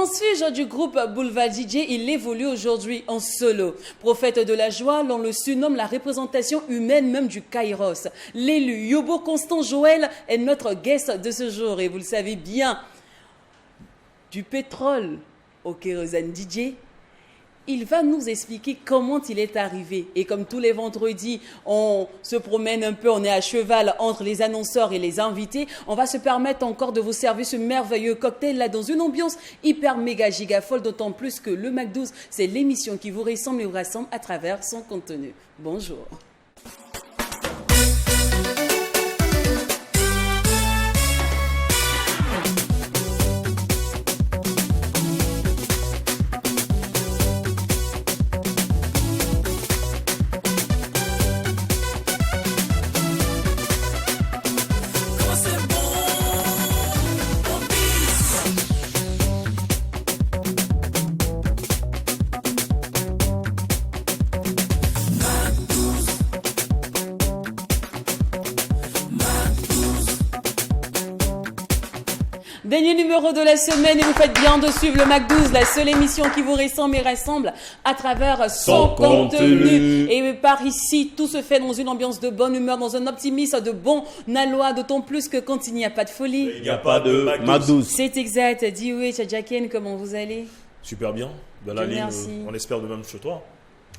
Transfuge du groupe Boulevard DJ, il évolue aujourd'hui en solo. Prophète de la joie, l'on le surnomme la représentation humaine même du Kairos. L'élu Yobo Constant Joël est notre guest de ce jour et vous le savez bien, du pétrole au kérosène DJ, il va nous expliquer comment il est arrivé. Et comme tous les vendredis, on se promène un peu, on est à cheval entre les annonceurs et les invités, on va se permettre encore de vous servir ce merveilleux cocktail là dans une ambiance hyper méga giga folle, d'autant plus que le Mac12, c'est l'émission qui vous ressemble et vous rassemble à travers son contenu. Bonjour. Dernier numéro de la semaine et vous faites bien de suivre le Mac12, la seule émission qui vous ressemble et rassemble à travers son contenu. Et par ici, tout se fait dans une ambiance de bonne humeur, dans un optimisme de bon aloi, d'autant plus que quand il n'y a pas de folie, il n'y a pas de Mac12. C'est exact. Dis-oui, Tchadjaken, comment vous allez? Super bien. Dans la ligne, on espère de même chez toi.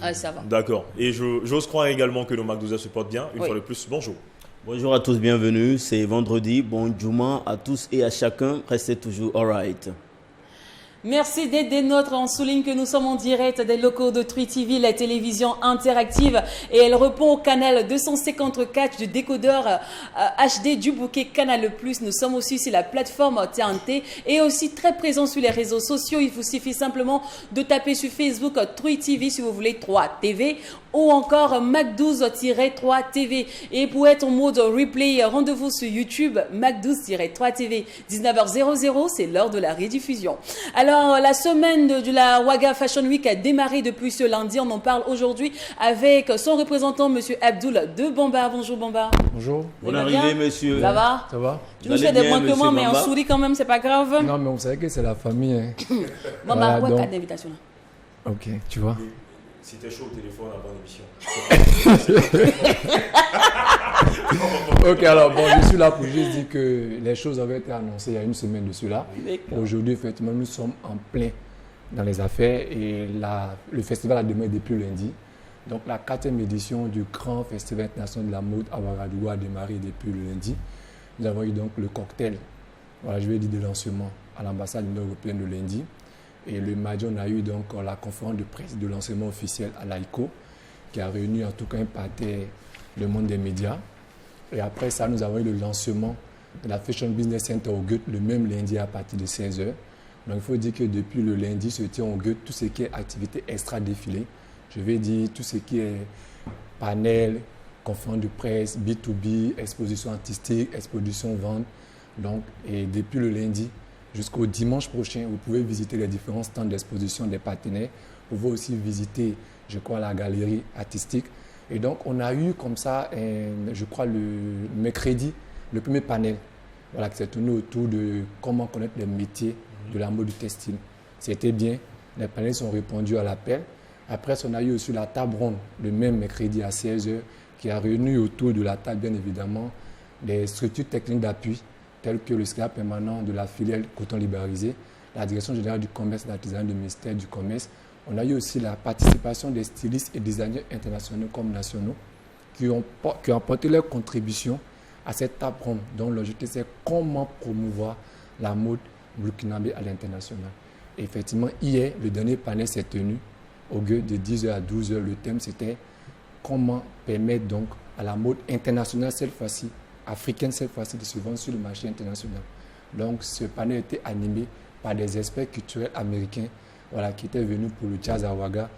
Ah, ça va. D'accord. Et j'ose croire également que le Mac12 se porte bien. Une fois de plus, bonjour. Bonjour à tous, bienvenue, c'est vendredi, bon Juma à tous et à chacun, restez toujours alright. Merci d'être des nôtres. On souligne que nous sommes en direct des locaux de Tree TV, la télévision interactive, et elle répond au canal 254 du décodeur HD du bouquet Canal+. Nous sommes aussi sur la plateforme TNT et aussi très présents sur les réseaux sociaux. Il vous suffit simplement de taper sur Facebook Tree TV si vous voulez 3TV ou encore Mac12-3TV. Et pour être en mode replay, rendez-vous sur YouTube Mac12-3TV. 19h00, c'est l'heure de la rediffusion. Alors, la semaine de la Ouaga Fashion Week a démarré depuis ce lundi. On en parle aujourd'hui avec son représentant, monsieur Abdoul de Bamba. Bonjour Bamba. Bonjour. Bonne arrivée, monsieur. Ça va? Ça va? Tu nous fais des manquements, mais on sourit quand même, c'est pas grave. Non, mais vous savez que c'est la famille. Hein. Bamba, voilà, carte d'invitation là. Ok, tu vois. Si t'es chaud au téléphone avant l'émission. Ok, alors bon, je suis là pour juste dire que les choses avaient été annoncées il y a une semaine de cela. Aujourd'hui, effectivement, nous sommes en plein dans les affaires et le festival a démarré depuis lundi. Donc la 4e édition du grand festival international de la mode à Ouagadougou a démarré depuis le lundi. Nous avons eu donc le cocktail, voilà, je vais dire de lancement à l'ambassade de l'Union européenne le lundi. Et le mardi, on a eu donc la conférence de presse de lancement officiel à l'AICO, qui a réuni en tout cas un parterre le monde des médias. Et après ça, nous avons eu le lancement de la Fashion Business Center au Goethe le même lundi à partir de 16h. Donc il faut dire que depuis le lundi se tient au Goethe tout ce qui est activité extra-défilé. Je vais dire tout ce qui est panel, conférence de presse, B2B, exposition artistique, exposition vente. Donc, et depuis le lundi jusqu'au dimanche prochain, vous pouvez visiter les différents stands d'exposition des partenaires. Vous pouvez aussi visiter, je crois, la galerie artistique. Et donc, on a eu comme ça, je crois, le mercredi, le premier panel, voilà, qui s'est tourné autour de comment connaître les métiers de la mode du textile. C'était bien, les panélistes ont répondu à l'appel. Après, on a eu aussi la table ronde, le même mercredi à 16h, qui a réuni autour de la table, bien évidemment, des structures techniques d'appui, telles que le secrétaire permanent de la filière coton libéralisé, la direction générale du commerce et de l'artisanat du ministère du commerce. On a eu aussi la participation des stylistes et designers internationaux comme nationaux qui ont apporté leur contribution à cette table ronde dont l'objectif c'est comment promouvoir la mode burkinabé à l'international. Et effectivement, hier, le dernier panel s'est tenu au Goethe de 10h à 12h. Le thème c'était comment permettre donc à la mode internationale cette fois-ci, africaine cette fois-ci, de se vendre sur le marché international. Donc ce panel était animé par des experts culturels américains, voilà, qui étaient venus pour le jazz à Ouaga,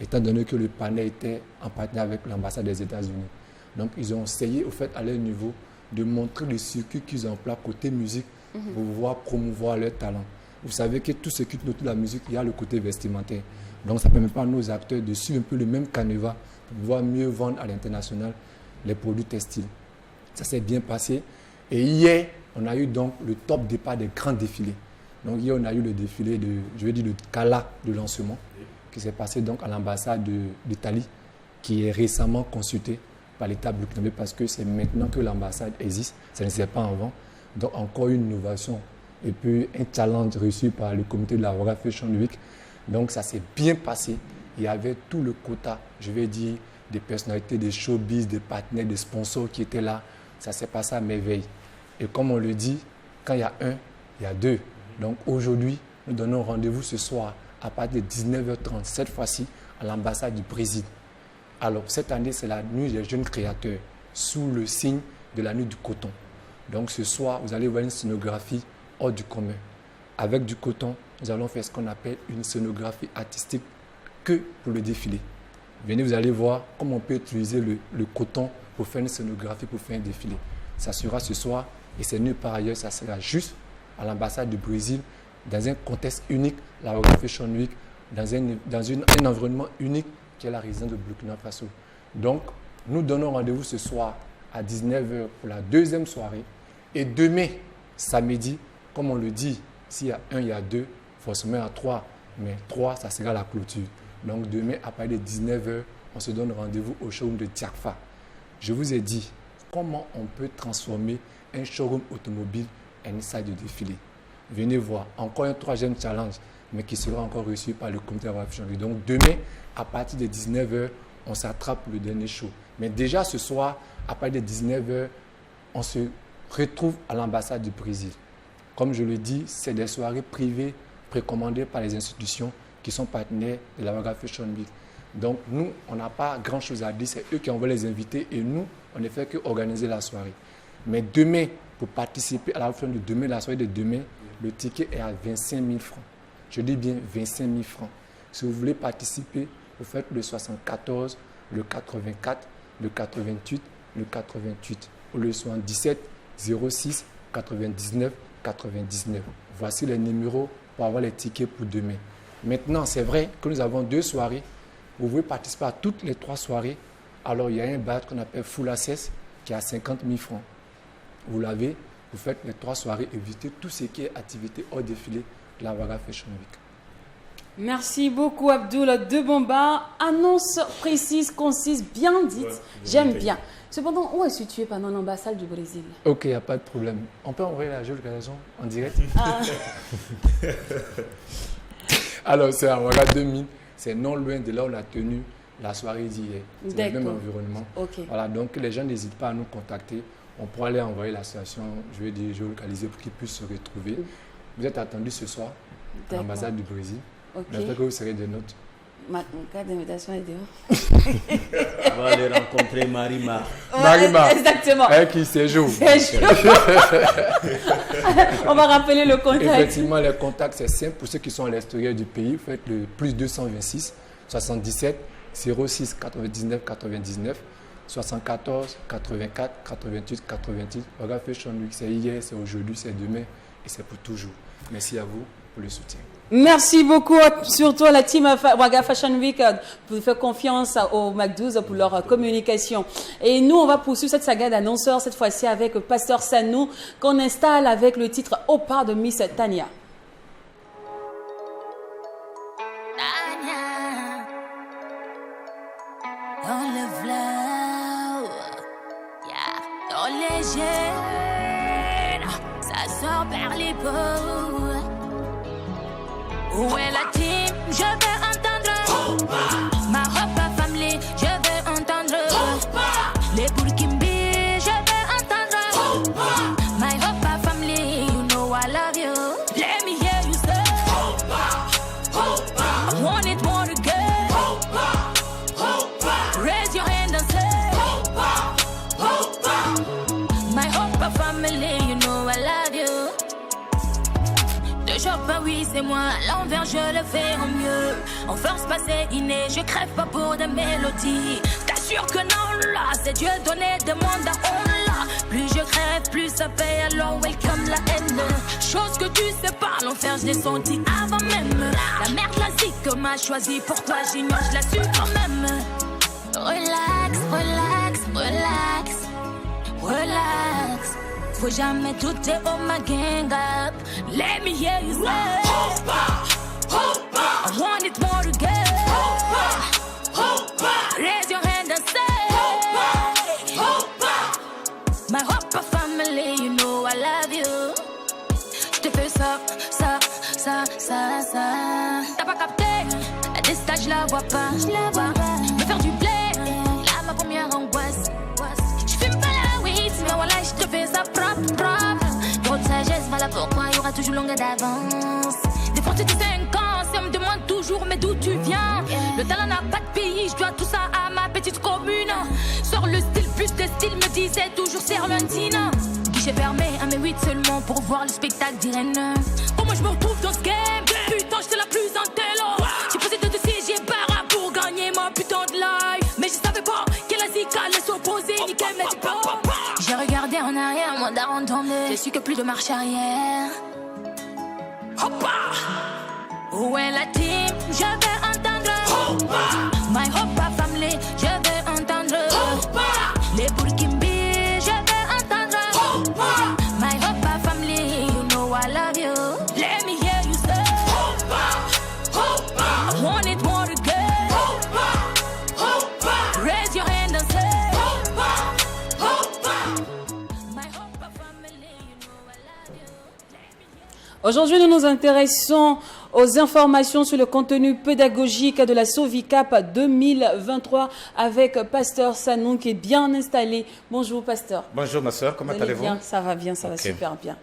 étant donné que le panel était en partenariat avec l'ambassade des États-Unis. Donc ils ont essayé, au fait, à leur niveau, de montrer le circuit qu'ils ont en place côté musique pour pouvoir promouvoir leur talent. Vous savez que tout ce qui tourne autour de la musique, il y a le côté vestimentaire. Donc ça ne permet pas à nos acteurs de suivre un peu le même canevas pour pouvoir mieux vendre à l'international les produits textiles. Ça s'est bien passé. Et hier, on a eu donc le top départ des grands défilés. Donc hier, on a eu le défilé de gala de lancement qui s'est passé donc à l'ambassade d'Italie, qui est récemment consultée par l'État burkinabé parce que c'est maintenant que l'ambassade existe, ça ne s'est pas avant. Donc encore une innovation et puis un challenge reçu par le comité de la Ouaga Fashion Week. Donc ça s'est bien passé. Il y avait tout le quota, je vais dire, des personnalités, des showbiz, des partenaires, des sponsors qui étaient là. Ça s'est passé à merveille. Et comme on le dit, quand il y a un, il y a deux. Donc aujourd'hui, nous donnons rendez-vous ce soir à partir de 19h30, cette fois-ci, à l'ambassade du Brésil. Alors cette année, c'est la nuit des jeunes créateurs, sous le signe de la nuit du coton. Donc ce soir, vous allez voir une scénographie hors du commun. Avec du coton, nous allons faire ce qu'on appelle une scénographie artistique que pour le défilé. Venez, vous allez voir comment on peut utiliser le coton pour faire une scénographie, pour faire un défilé. Ça sera ce soir et c'est nulle part ailleurs, ça sera juste à l'ambassade du Brésil, dans un contexte unique, la Ouaga Fashion Week, dans un environnement unique qui est la résidence de Burkina Faso. Donc, nous donnons rendez-vous ce soir à 19h pour la deuxième soirée. Et demain, samedi, comme on le dit, s'il y a un, il y a deux, forcément il y a trois. Mais trois, ça sera la clôture. Donc demain, à partir de 19h, on se donne rendez-vous au showroom de Diakfa. Je vous ai dit comment on peut transformer un showroom automobile en une salle de défilé. Venez voir, encore un troisième challenge, mais qui sera encore reçu par le comité de la Fashion Week. Donc demain, à partir de 19h, on s'attrape le dernier show. Mais déjà ce soir, à partir de 19h, on se retrouve à l'ambassade du Brésil. Comme je le dis, c'est des soirées privées précommandées par les institutions qui sont partenaires de la Ouaga Fashion Week. Donc nous, on n'a pas grand-chose à dire, c'est eux qui envoient les invités et nous, on ne fait qu'organiser la soirée. Mais demain, pour participer à la fin de demain, la soirée de demain, le ticket est à 25 000 francs. Je dis bien 25 000 francs. Si vous voulez participer, vous faites le 74, le 84, le 88, le 88 ou le 77 06 99 99. Voici les numéros pour avoir les tickets pour demain. Maintenant, c'est vrai que nous avons 2 soirées. Vous pouvez participer à toutes les 3 soirées. Alors, il y a un badge qu'on appelle Full Access qui est à 50 000 francs. Vous l'avez, vous faites les 3 soirées, évitez tout ce qui est activité hors défilé de la Ouaga Fashion Week. Merci beaucoup Abdoul Debomba. Annonce précise, concise, bien dite. Ouais, j'aime bien. Cependant, où est située pendant l'ambassade du Brésil? Ok, il n'y a pas de problème. On peut envoyer la géolocalisation en direct? Alors, c'est à Ouaga 2000. C'est non loin de là où on a tenu la soirée d'hier. C'est le même environnement. Okay. Voilà, donc les gens n'hésitent pas à nous contacter. On pourra aller envoyer la station, je vais dire géolocalisée pour qu'ils puissent se retrouver. Vous êtes attendus ce soir à l'ambassade du Brésil. Okay. J'espère que vous serez des nôtres. Ma carte d'invitation est dehors. On va aller rencontrer Marima. Marima. Exactement. Elle qui séjourne. On va rappeler le contact. Effectivement, les contacts, c'est simple. Pour ceux qui sont à l'extérieur du pays, vous faites le plus 226 77 06 99 99 74 84 88 88. Ouaga Fashion Week, c'est hier, c'est aujourd'hui, c'est demain et c'est pour toujours. Merci à vous pour le soutien. Merci beaucoup, surtout à la team Ouaga Fashion Week, pour faire confiance au MAC12 pour leur communication. Et nous, on va poursuivre cette saga d'annonceurs, cette fois-ci avec Pasteur Sanou, qu'on installe avec le titre Au part de Miss Tania. Dans le flow, dans les gènes, ça sort par les peaux. Où est la team? Je veux entendre ma robe family, je veux entendre les Burkimbi, je veux entendre my robe family, you know I love you. Let me hear you say I want it more again. Raise your hand and say my robe family, you know I love you. Oui, c'est moi, à l'envers je le fais en mieux. En force passée innée, je crève pas pour des mélodies. T'assures que non, là, c'est Dieu donné des mondes à on là. Plus je crève, plus ça paye, alors welcome la haine. Chose que tu sais pas, l'enfer je l'ai senti avant même. La merde la zik m'a choisi, pourquoi j'ignore, je la su quand même. Relax, relax, relax, relax. Faut jamais douter, oh my gang up. Let me hear you say, I want it more to get. Raise your hand and say, my Hoppa family, you know I love you. Je te fais ça. T'as pas capté, à des stages je la vois pas. Me faire du blé, là ma première angoisse. J'fume pas la weed, mais voilà je te fais ça propre. Trop de sagesse, voilà pourquoi il y aura toujours longue d'avance. Des fois tu dis 5 ans, ça me demande toujours mais d'où tu viens. Le talent n'a pas de pays, je dois tout ça à ma petite commune. Sors le style, plus de style, me disait toujours Sermentine. J'ai fermé à mes 8 seulement pour voir le spectacle d'Irène. Comment je me retrouve dans ce game? Putain, j'étais la plus intello. J'ai posé 2 dossiers, j'ai barra pour gagner ma putain de life. Mais je savais pas qu'elle a zika allait s'opposer, nickel mes diplômes. J'ai regardé en arrière, mon daron tombé. J'ai su que plus de marche arrière. Hoppa! Où est la team? Je vais entendre. Hoppa! My Hoppa family, je vais entendre. Hoppa! Les Burkimbi, je vais entendre. Hoppa! My Hoppa family, you know I love you. Let me hear you say. Hoppa! Hoppa! I want it more to get. Hoppa! Hoppa! Raise your hand and say. Hoppa! Hoppa! My Hoppa family, you know I love you. Aujourd'hui, nous nous intéressons aux informations sur le contenu pédagogique de la Sovicap 2023 avec Pasteur Sanou qui est bien installé. Bonjour Pasteur. Bonjour ma soeur, comment allez-vous? Bien, ça va bien, ça va super bien.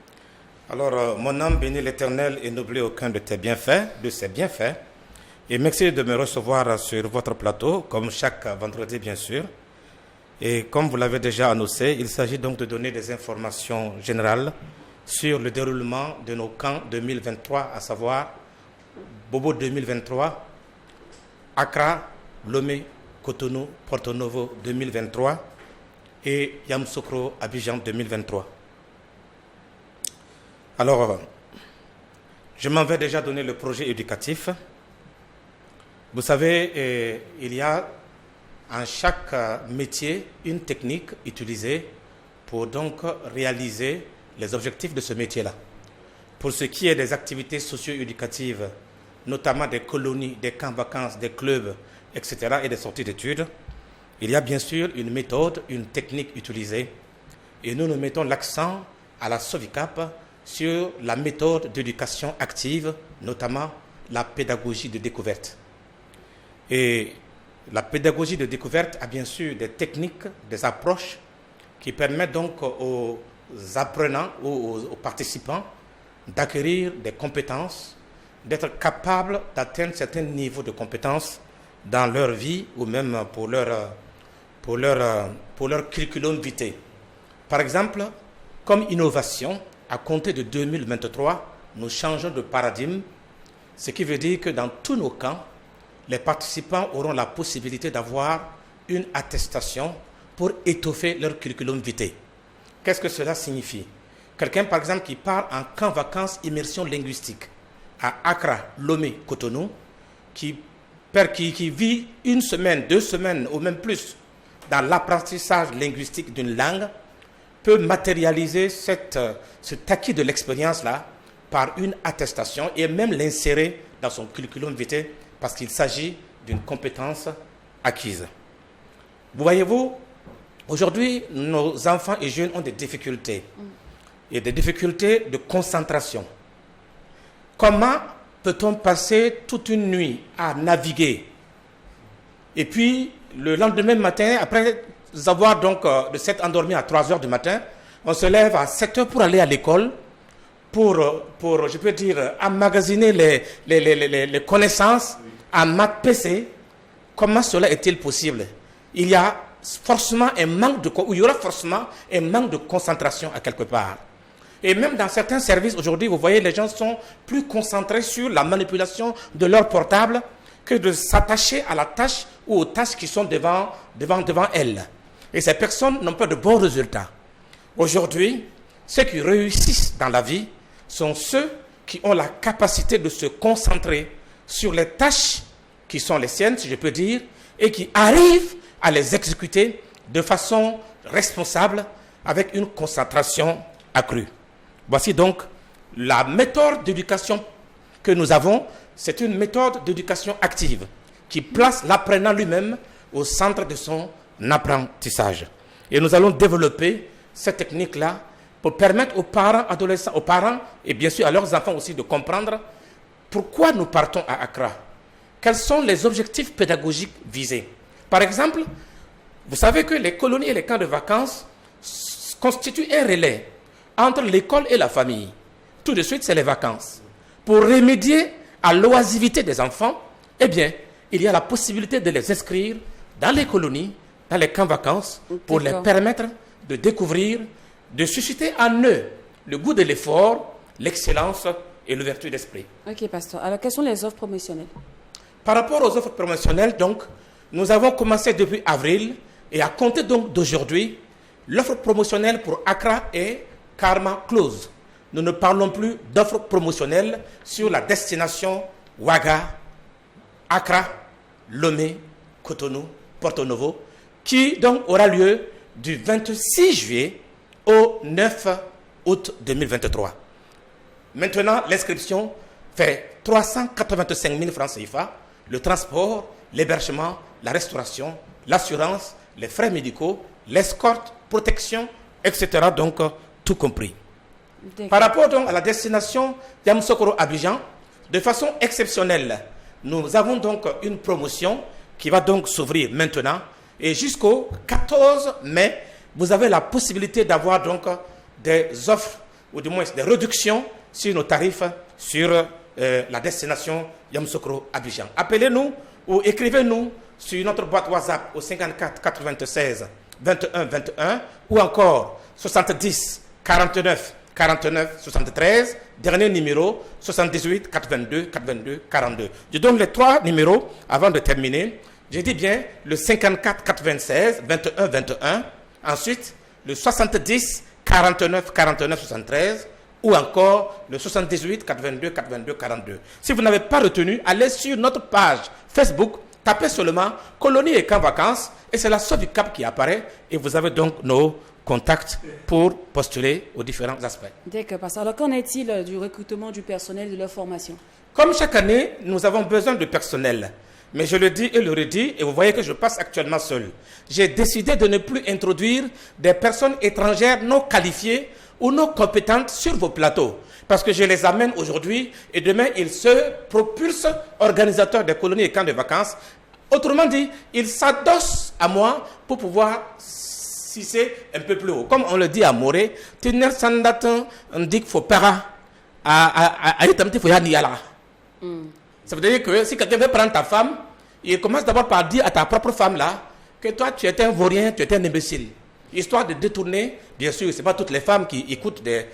Alors, mon âme bénit l'Éternel et n'oublie aucun de tes bienfaits, de ses bienfaits. Et merci de me recevoir sur votre plateau, comme chaque vendredi bien sûr. Et comme vous l'avez déjà annoncé, il s'agit donc de donner des informations générales sur le déroulement de nos camps 2023, à savoir Bobo 2023, Accra, Lomé, Cotonou, Porto Novo 2023 et Yamoussoukro, Abidjan 2023. Alors, je m'en vais déjà donner le projet éducatif. Vous savez, il y a en chaque métier une technique utilisée pour donc réaliser les objectifs de ce métier-là. Pour ce qui est des activités socio-éducatives, notamment des colonies, des camps vacances, des clubs, etc. et des sorties d'études, il y a bien sûr une méthode, une technique utilisée. Et nous mettons l'accent à la Sovicap sur la méthode d'éducation active, notamment la pédagogie de découverte. Et la pédagogie de découverte a bien sûr des techniques, des approches qui permettent donc aux apprenants ou aux participants d'acquérir des compétences, d'être capables d'atteindre certains niveaux de compétences dans leur vie ou même pour leur curriculum vitae. Par exemple, comme innovation, à compter de 2023, nous changeons de paradigme, ce qui veut dire que dans tous nos camps, les participants auront la possibilité d'avoir une attestation pour étoffer leur curriculum vitae. Qu'est-ce que cela signifie? Quelqu'un, par exemple, qui part en camp vacances immersion linguistique à Accra, Lomé, Cotonou, qui vit 1 semaine, 2 semaines ou même plus dans l'apprentissage linguistique d'une langue, peut matérialiser cet acquis de l'expérience-là par une attestation et même l'insérer dans son curriculum vitae parce qu'il s'agit d'une compétence acquise. Vous voyez-vous, aujourd'hui, nos enfants et jeunes ont des difficultés. Et des difficultés de concentration. Comment peut-on passer toute une nuit à naviguer et puis le lendemain matin, après avoir donc de s'être endormi à 3 heures du matin, on se lève à 7 heures pour aller à l'école pour je peux dire, emmagasiner les connaissances en maths PC. Comment cela est-il possible? Il y a forcément un manque il y aura forcément un manque de concentration à quelque part. Et même dans certains services aujourd'hui, vous voyez, les gens sont plus concentrés sur la manipulation de leur portable que de s'attacher à la tâche ou aux tâches qui sont devant elles. Et ces personnes n'ont pas de bons résultats. Aujourd'hui, ceux qui réussissent dans la vie sont ceux qui ont la capacité de se concentrer sur les tâches qui sont les siennes, si je peux dire, et qui arrivent à les exécuter de façon responsable avec une concentration accrue. Voici donc la méthode d'éducation que nous avons. C'est une méthode d'éducation active qui place l'apprenant lui-même au centre de son apprentissage. Et nous allons développer cette technique-là pour permettre aux parents, adolescents, aux parents et bien sûr à leurs enfants aussi de comprendre pourquoi nous partons à Accra. Quels sont les objectifs pédagogiques visés? Par exemple, vous savez que les colonies et les camps de vacances constituent un relais entre l'école et la famille. Tout de suite, c'est les vacances. Pour remédier à l'oisivité des enfants, eh bien, il y a la possibilité de les inscrire dans les colonies, dans les camps de vacances, pour les permettre de découvrir, de susciter en eux le goût de l'effort, l'excellence et l'ouverture d'esprit. Ok, pasteur. Alors, quelles sont les offres promotionnelles? Par rapport aux offres promotionnelles, donc, nous avons commencé depuis avril et à compter donc d'aujourd'hui, l'offre promotionnelle pour Accra est Karma Close. Nous ne parlons plus d'offres promotionnelles sur la destination Ouaga, Accra, Lomé, Cotonou, Porto Novo, qui donc aura lieu du 26 juillet au 9 août 2023. Maintenant, l'inscription fait 385 000 francs CFA, le transport, l'hébergement, la restauration, l'assurance, les frais médicaux, l'escorte, protection, etc. Donc, tout compris. Par rapport donc à la destination Yamoussoukro Abidjan, de façon exceptionnelle, nous avons donc une promotion qui va donc s'ouvrir maintenant et jusqu'au 14 mai, vous avez la possibilité d'avoir donc des offres ou du moins des réductions sur nos tarifs sur la destination Yamoussoukro Abidjan. Appelez-nous ou écrivez-nous sur notre boîte WhatsApp au 54 96 21 21 ou encore 70 49 49 73, dernier numéro 78 82 82 42. Je donne les trois numéros avant de terminer. Je dis bien le 54 96 21 21, ensuite le 70 49 49 73 ou encore le 78 82 82 42. Si vous n'avez pas retenu, allez sur notre page Facebook, tapez seulement Colonie et Camp Vacances et c'est la Sauve du Cap qui apparaît et vous avez donc nos contacts pour postuler aux différents aspects. D'accord, pasteur. Alors, qu'en est-il du recrutement du personnel de leur formation? Comme chaque année, nous avons besoin de personnel. Mais je le dis et le redis, et vous voyez que je passe actuellement seul. J'ai décidé de ne plus introduire des personnes étrangères non qualifiées ou non compétentes sur vos plateaux. Parce que je les amène aujourd'hui et demain, ils se propulsent organisateurs des colonies et camps de vacances. Autrement dit, ils s'adossent à moi pour pouvoir c'est un peu plus haut. Comme on le dit à Moré, tenir sandatan dit qu'il faut para à faut yala. Ça veut dire que si quelqu'un veut prendre ta femme, il commence d'abord par dire à ta propre femme là que toi tu es un vaurien, tu es un imbécile. Histoire de détourner, bien sûr, c'est pas toutes les femmes qui écoutent des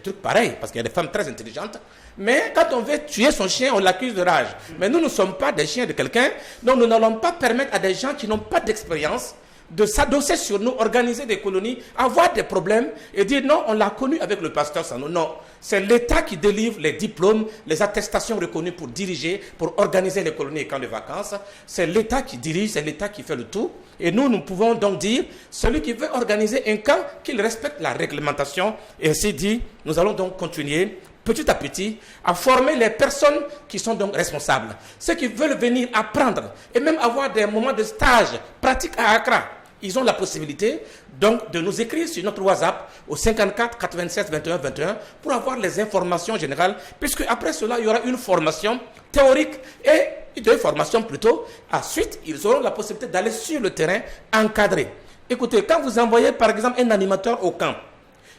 trucs pareils, parce qu'il y a des femmes très intelligentes. Mais quand on veut tuer son chien, on l'accuse de rage. Mais nous ne sommes pas des chiens de quelqu'un, donc nous n'allons pas permettre à des gens qui n'ont pas d'expérience de s'adosser sur nous, organiser des colonies, avoir des problèmes et dire non, on l'a connu avec le pasteur Sano. Non, c'est l'État qui délivre les diplômes, les attestations reconnues pour diriger, pour organiser les colonies et camps de vacances. C'est l'État qui dirige, c'est l'État qui fait le tout. Et nous, nous pouvons donc dire, celui qui veut organiser un camp, qu'il respecte la réglementation. Et ainsi dit, nous allons donc continuer petit à petit, à former les personnes qui sont donc responsables. Ceux qui veulent venir apprendre et même avoir des moments de stage pratique à Accra, ils ont la possibilité donc de nous écrire sur notre WhatsApp au 54 87 21 21 pour avoir les informations générales, puisque après cela, il y aura une formation théorique et une formation plutôt. Ensuite, ils auront la possibilité d'aller sur le terrain encadré. Écoutez, quand vous envoyez par exemple un animateur au camp,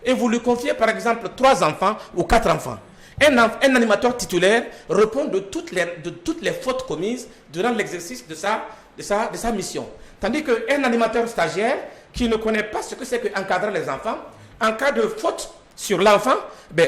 et vous lui confiez par exemple 3 enfants ou 4 enfants, un animateur titulaire répond de toutes les fautes commises durant l'exercice de sa mission. Tandis qu'un animateur stagiaire qui ne connaît pas ce que c'est qu'encadrer les enfants, en cas de faute sur l'enfant,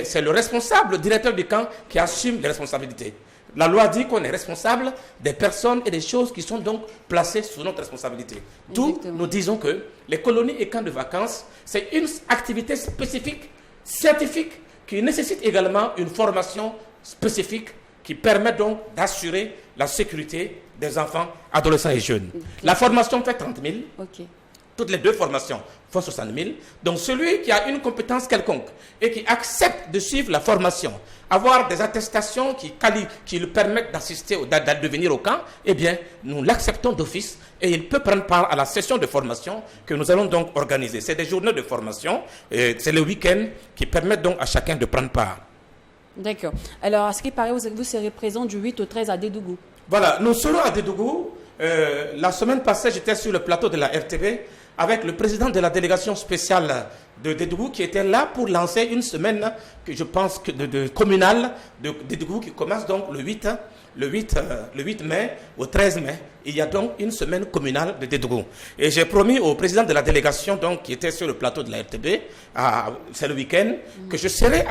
c'est le responsable, le directeur du camp qui assume les responsabilités. La loi dit qu'on est responsable des personnes et des choses qui sont donc placées sous notre responsabilité. D'où nous disons que les colonies et camps de vacances, c'est une activité spécifique, scientifique, qui nécessite également une formation spécifique qui permet donc d'assurer la sécurité des enfants, adolescents et jeunes. Okay. La formation fait 30 000. Okay. toutes les 2 formations font 60 000. Donc celui qui a une compétence quelconque et qui accepte de suivre la formation, avoir des attestations qui lui permettent d'assister, de venir au camp, eh bien, nous l'acceptons d'office et il peut prendre part à la session de formation que nous allons donc organiser. C'est des journées de formation, c'est le week-end qui permettent donc à chacun de prendre part. D'accord. Alors, à ce qui paraît, vous serez présent du 8 au 13 à Dédougou. Voilà, nous serons à Dédougou. La semaine passée, j'étais sur le plateau de la RTB avec le président de la délégation spéciale de Dédougou qui était là pour lancer une semaine que je pense que de communale de Dédougou qui commence donc le 8 mai au 13 mai. Il y a donc une semaine communale de Dédougou. Et j'ai promis au président de la délégation donc, qui était sur le plateau de la RTB, c'est le week-end, que je serai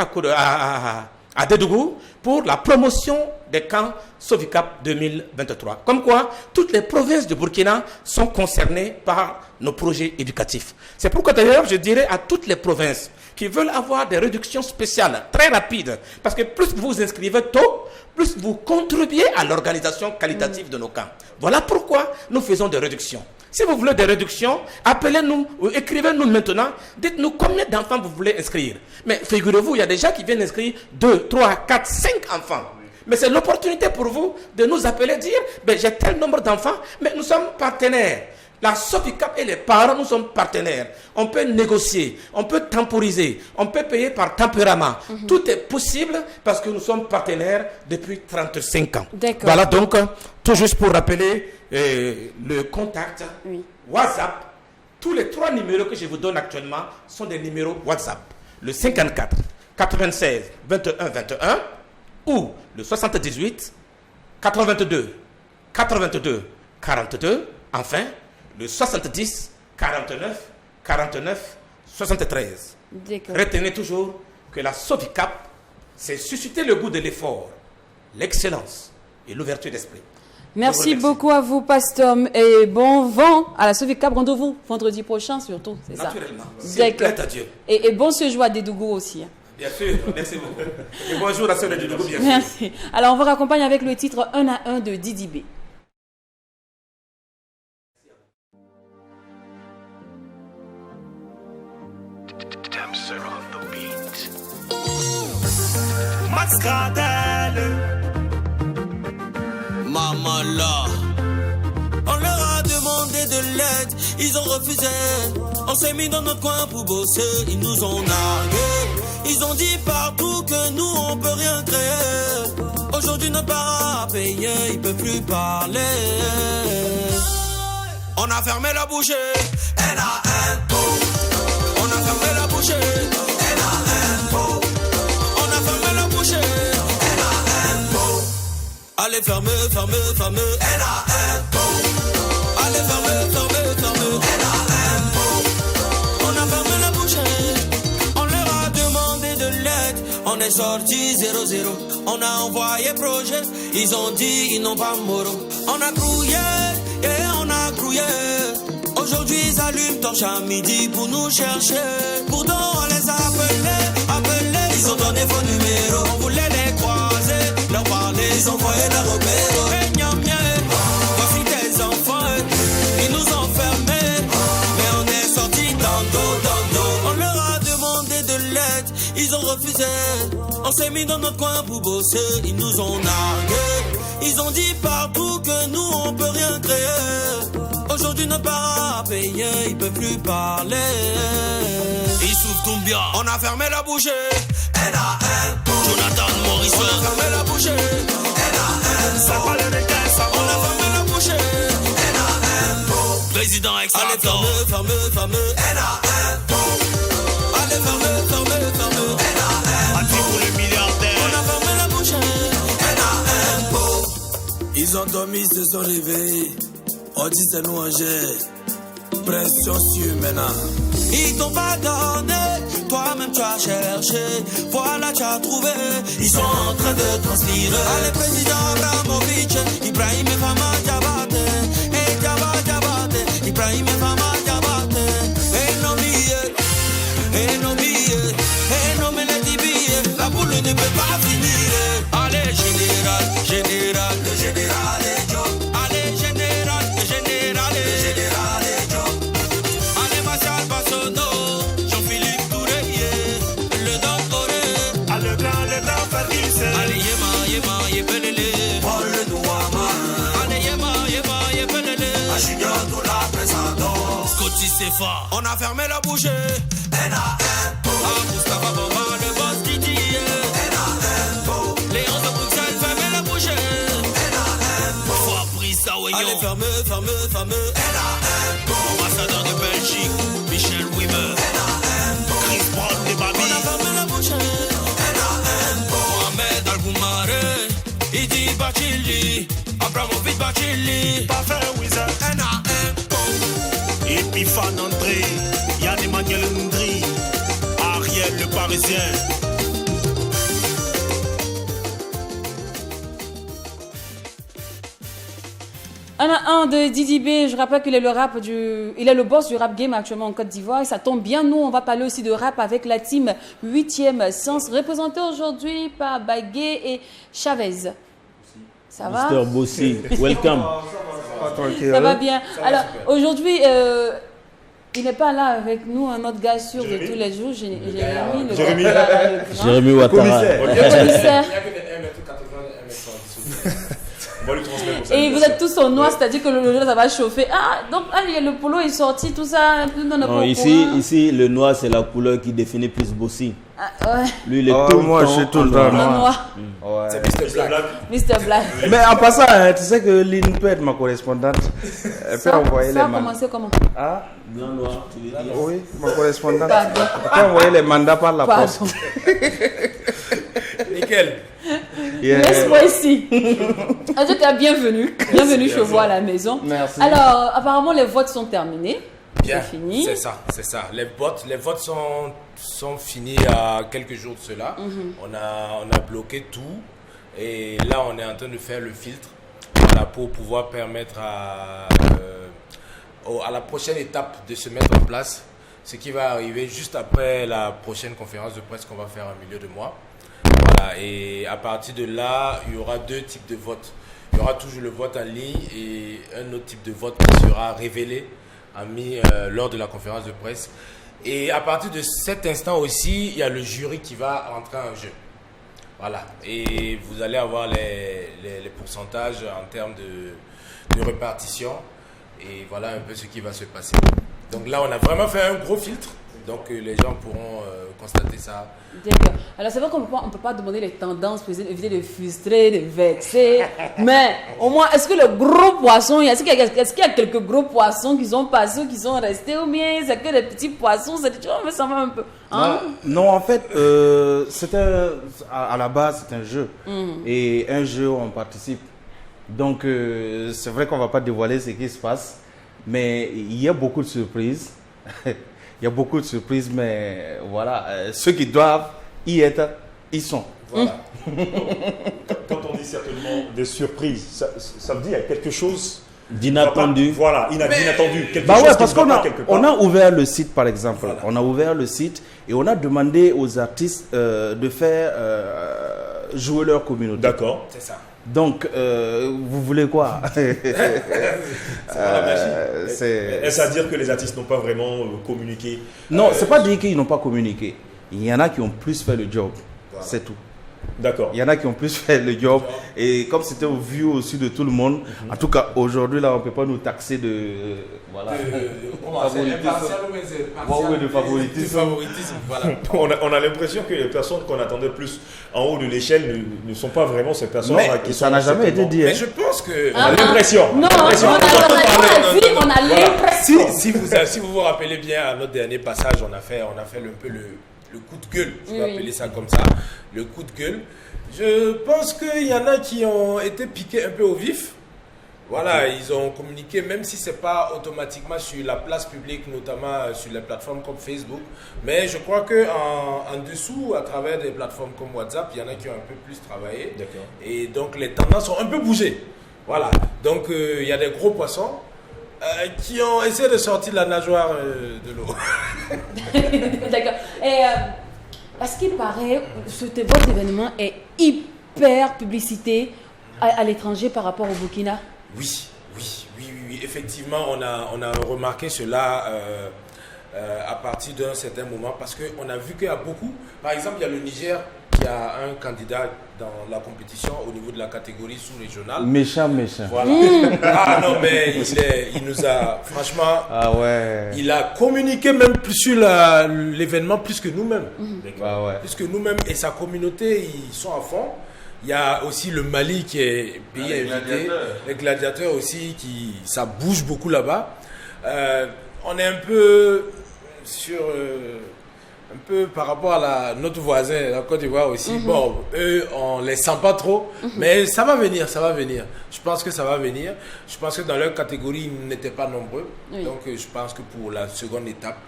à Dédougou pour la promotion des camps Sovicap 2023. Comme quoi, toutes les provinces de Burkina sont concernées par nos projets éducatifs. C'est pourquoi d'ailleurs, je dirais à toutes les provinces qui veulent avoir des réductions spéciales, très rapides, parce que plus vous vous inscrivez tôt, plus vous contribuez à l'organisation qualitative de nos camps. Voilà pourquoi nous faisons des réductions. Si vous voulez des réductions, appelez-nous ou écrivez-nous maintenant. Dites-nous combien d'enfants vous voulez inscrire. Mais figurez-vous, il y a des gens qui viennent inscrire 2, 3, 4, 5 enfants. Mais c'est l'opportunité pour vous de nous appeler, dire j'ai tel nombre d'enfants, mais nous sommes partenaires. La Sovicap et les parents, nous sommes partenaires. On peut négocier, on peut temporiser, on peut payer par tempérament. Tout est possible parce que nous sommes partenaires depuis 35 ans. Voilà donc, tout juste pour rappeler le contact WhatsApp. Tous les 3 numéros que je vous donne actuellement sont des numéros WhatsApp. Le 54 96 21 21 ou le 78 82 82 42. Enfin, le 70 49 49 73. Retenez toujours que la Sovicap, c'est susciter le goût de l'effort, l'excellence et l'ouverture d'esprit. Merci beaucoup à vous, pasteur, et bon vent à la Sovicap. Rendez-vous vendredi prochain, surtout, c'est ça? Naturellement. D'accord. À Dieu. Et bon séjour à Dédougou aussi. Bien sûr, merci beaucoup. Et bonjour à ceux de Dédougou, bien sûr. Merci. Alors, on vous raccompagne avec le titre 1 à 1 de Didi B. Max Gradel, Maman là. On leur a demandé de l'aide, ils ont refusé. On s'est mis dans notre coin pour bosser, ils nous ont nargués. Ils ont dit partout que nous on peut rien créer. Aujourd'hui notre parent a payé, ils peuvent plus parler. On a fermé la bouche, N-A-N-O. On a fermé la bouche, N-A-N-O. On a fermé la bouche, N-A-N-O. Allez fermez, fermez, fermez, N-A-N-O. Allez fermez, fermez, fermez, N-A-N-O. On a fermé la bouche, on leur a demandé de l'aide. On est sorti 0-0, on a envoyé projet. Ils ont dit ils n'ont pas moro. On a grouillé, et on a grouillé. Aujourd'hui ils allument torche à midi pour nous chercher. Pourtant on les a appelés. Ils ont donné vos numéros. On voulait les croiser, leur parler, ils ont envoyé leur repéro. Hey, miam, miam, voici tes enfants, ils nous ont fermés. Mais on est sortis dans dos. On leur a demandé de l'aide, ils ont refusé. On s'est mis dans notre coin pour bosser, ils nous ont nargués. Ils ont dit partout que nous on peut rien créer. Aujourd'hui notre parent a payé, ils peuvent plus parler. Ils souffrent tout bien. On a fermé la bouche, N-A-N-O. Jonathan Morrison. On a fermé la bouche, N-A-N-O. On a fermé la bouche, N-A-N-O. Président extracteur. Allez fermez, fermez, N-A-N-O. Allez fermez, fermez, fermez, N-A-N-O. Anti pour les milliardaires. On a fermé la bouche, N-A-N-O. Ils ont dormi, ils se sont réveillés. On dit c'est nous un jet. Pression sur maintenant. Ils t'ont pas donné, toi-même tu as cherché. Voilà, tu as trouvé. Ils sont en train de transpirer. Allez, président Abramovic, Ibrahim et Fama Diabate. Et Diabate, Ibrahim et Fama Diabate. Et non billets, et non billets, et non mais les billets. La boule ne peut pas finir. Allez, général, général, le général est Joe. Allez, général, le général est Joe. CFA. On a fermé la bouche. N-A-M-O. Ah, Mustafa Bamba, le boss Didi. N-A-M-O. Léon de Bruxelles, fermez la bouche. N-A-M-O. Fabrice Aouignon. Allez, fermez. N-A-M-O. Ambassadeur de Belgique, Michel Wimmer. N-A-M-O. Chris Brown de Babi. On a fermé la bouche. N-A-M-O. Mohamed Al-Goumare. Idi Bachili. Abramovic Bachili. Parfait Wizard. N-A-M-O. Epiphane André, Yann Emmanuel Ndri, Ariel le Parisien. On a un de Didi B, je rappelle qu'il est il est le boss du rap game actuellement en Côte d'Ivoire et ça tombe bien. Nous, on va parler aussi de rap avec la team 8e Sens, représentée aujourd'hui par Bagué et Chavez. Ça va? Mr. Bossi, welcome. Ça va bien. Alors, aujourd'hui, il n'est pas là avec nous, un autre gars sûr de tous les jours, Jérémy Ouattara. Le commissaire. On va lui transmettre pour Et vous êtes tous en noir, c'est-à-dire que le jour ça va chauffer. Ah, donc le polo est sorti, tout ça. Non, ici, le noir, c'est la couleur qui définit plus Bossi. Ah, ouais. Lui, il est tout le moi, temps je suis tout le temps noir. Ouais. C'est Mr. Black. Mr. Black. Mais en passant, tu sais que Lynn peut être ma correspondante. Elle peut envoyer ça les a commencé comment? Ah, blanc noir, tu veux dire? oui, ma correspondante. Pardon. Elle peut envoyer les mandats par la Pardon. poste. Nickel. Yeah. Laisse-moi ici. En tout cas, bienvenue. Bienvenue chez vous à la maison. Merci. Alors, apparemment, les votes sont terminés. Bien, C'est fini. c'est ça. Les votes sont finis il y a quelques jours de cela. On a bloqué tout et là on est en train de faire le filtre voilà, pour pouvoir permettre à la prochaine étape de se mettre en place, ce qui va arriver juste après la prochaine conférence de presse qu'on va faire en milieu de mois. Voilà, et à partir de là, il y aura deux types de votes. Il y aura toujours le vote en ligne et un autre type de vote qui sera révélé lors de la conférence de presse. Et à partir de cet instant aussi, il y a le jury qui va rentrer en jeu. Voilà. Et vous allez avoir les pourcentages en termes de répartition. Et voilà un peu ce qui va se passer. Donc là, on a vraiment fait un gros filtre. Donc les gens pourront constater ça. D'accord. Alors c'est vrai qu'on ne peut pas demander les tendances pour éviter de frustrer, de vexer. Mais au moins, est-ce que le gros poisson, est-ce qu'il y a quelques gros poissons qui sont passés, qui sont restés, ou bien c'est que des petits poissons, tu vois, ça va un peu. Hein? Non, en fait, à la base, c'est un jeu. Et un jeu, on participe. Donc, c'est vrai qu'on ne va pas dévoiler ce qui se passe. Mais il y a beaucoup de surprises. Il y a beaucoup de surprises, mais voilà, ceux qui doivent y être, ils sont. Voilà. Quand on dit certainement des surprises, ça veut dire qu'il y a quelque chose d'inattendu. Voilà, inattendu. Quelque Bah chose ouais, qui parce ne va qu'on pas quelque part. on a ouvert le site, par exemple. Voilà. On a ouvert le site et on a demandé aux artistes de faire jouer leur communauté. D'accord. C'est ça. Donc, vous voulez quoi? Est-ce à dire que les artistes n'ont pas vraiment communiqué? Non, c'est pas dire qu'ils n'ont pas communiqué. Il y en a qui ont plus fait le job. Voilà. C'est tout. D'accord. Il y en a qui ont plus fait le job. Et comme c'était au vu aussi de tout le monde, en tout cas, aujourd'hui, là, on ne peut pas nous taxer de... voilà. De favoritisme. Voilà. On a l'impression que les personnes qu'on attendait plus en haut de l'échelle ne sont pas vraiment ces personnes Mais ça n'a jamais été dit. Mais je pense que... On a l'impression. Non, on a l'impression. Si vous vous rappelez bien, à notre dernier passage, on a fait un peu le coup de gueule, je vais appeler ça comme ça, le coup de gueule. Je pense qu'il y en a qui ont été piqués un peu au vif. Voilà, ils ont communiqué, même si ce n'est pas automatiquement sur la place publique, notamment sur les plateformes comme Facebook. Mais je crois qu'en dessous, à travers des plateformes comme WhatsApp, il y en a qui ont un peu plus travaillé. D'accord. Et donc les tendances ont un peu bougé. Voilà, donc il y a des gros poissons qui ont essayé de sortir la nageoire de l'eau. D'accord. Et parce qu'il paraît, votre événement est hyper publicité à l'étranger par rapport au Burkina. Oui. Effectivement, on a remarqué cela à partir d'un certain moment parce qu'on a vu qu'il y a beaucoup. Par exemple, il y a le Niger qu'il y a un candidat dans la compétition au niveau de la catégorie sous-régionale. Méchant. Voilà. Ah non, mais il nous a, franchement, il a communiqué même plus sur l'événement plus que nous-mêmes. Plus que nous-mêmes et sa communauté, ils sont à fond. Il y a aussi le Mali qui est pays invité, les gladiateurs aussi, ça bouge beaucoup là-bas. On est un peu un peu par rapport à notre voisin, la Côte d'Ivoire aussi. Bon, eux, on les sent pas trop, mais ça va venir. Je pense que ça va venir. Je pense que dans leur catégorie, ils n'étaient pas nombreux. Donc, je pense que pour la seconde étape,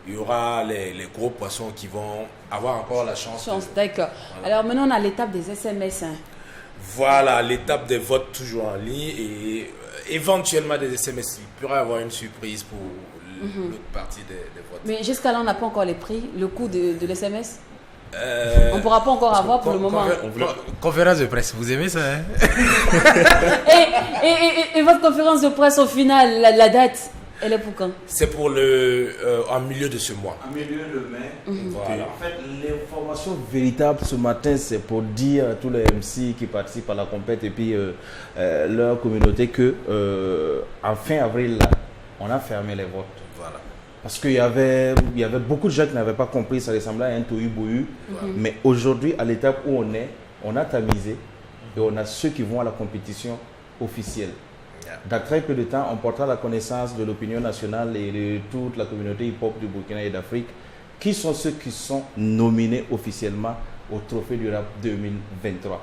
il y aura les gros poissons qui vont avoir encore la chance. D'accord. Voilà. Alors maintenant, on a l'étape des SMS. Voilà, l'étape des votes toujours en ligne et éventuellement des SMS. Il pourrait y avoir une surprise pour l'autre partie des votes. Mais jusqu'à là, on n'a pas encore les prix, le coût de l'SMS on ne pourra pas encore avoir pour le moment. Conférence de presse, vous aimez ça et votre conférence de presse au final, la date, elle est pour quand? C'est pour en milieu de ce mois. En milieu de mai. Voilà. En fait, l'information véritable ce matin, c'est pour dire à tous les MC qui participent à la compète et puis leur communauté que en fin avril, là, on a fermé les votes. Voilà. Parce qu'il y avait beaucoup de gens qui n'avaient pas compris, ça ressemblait à un tohu-bohu. Mais aujourd'hui, à l'étape où on est, on a tamisé et on a ceux qui vont à la compétition officielle. Dans très peu de temps, on portera la connaissance de l'opinion nationale et de toute la communauté hip-hop du Burkina et d'Afrique, qui sont ceux qui sont nominés officiellement au Trophée du Rap 2023.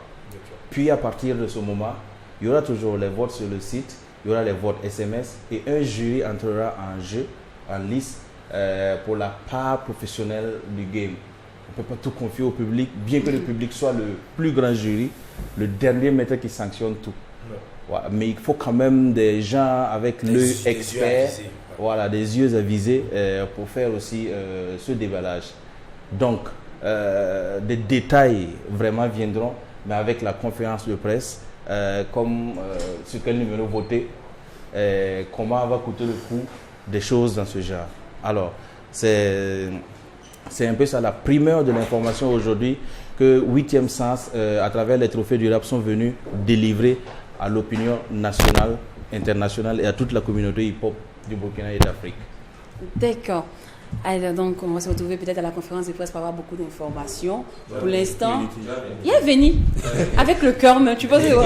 Puis à partir de ce moment, il y aura toujours les votes sur le site, il y aura les votes SMS et un jury entrera en jeu, en lice, pour la part professionnelle du game. On ne peut pas tout confier au public, bien que le public soit le plus grand jury, le dernier maître qui sanctionne tout. Ouais, mais il faut quand même des gens avec l'œil expert, des yeux avisés pour faire aussi ce déballage. Donc, des détails vraiment viendront, mais avec la conférence de presse, comme sur quel numéro voter, comment va coûter le coût, des choses dans ce genre. Alors, c'est un peu ça la primeur de l'information aujourd'hui que 8e Sens, à travers les trophées du rap, sont venus délivrer à l'opinion nationale, internationale et à toute la communauté hip-hop du Burkina et d'Afrique. D'accord. Alors donc, on va se retrouver peut-être à la conférence de presse pour avoir beaucoup d'informations. Pour l'instant, il est venu avec le cœur, mais tu peux voir.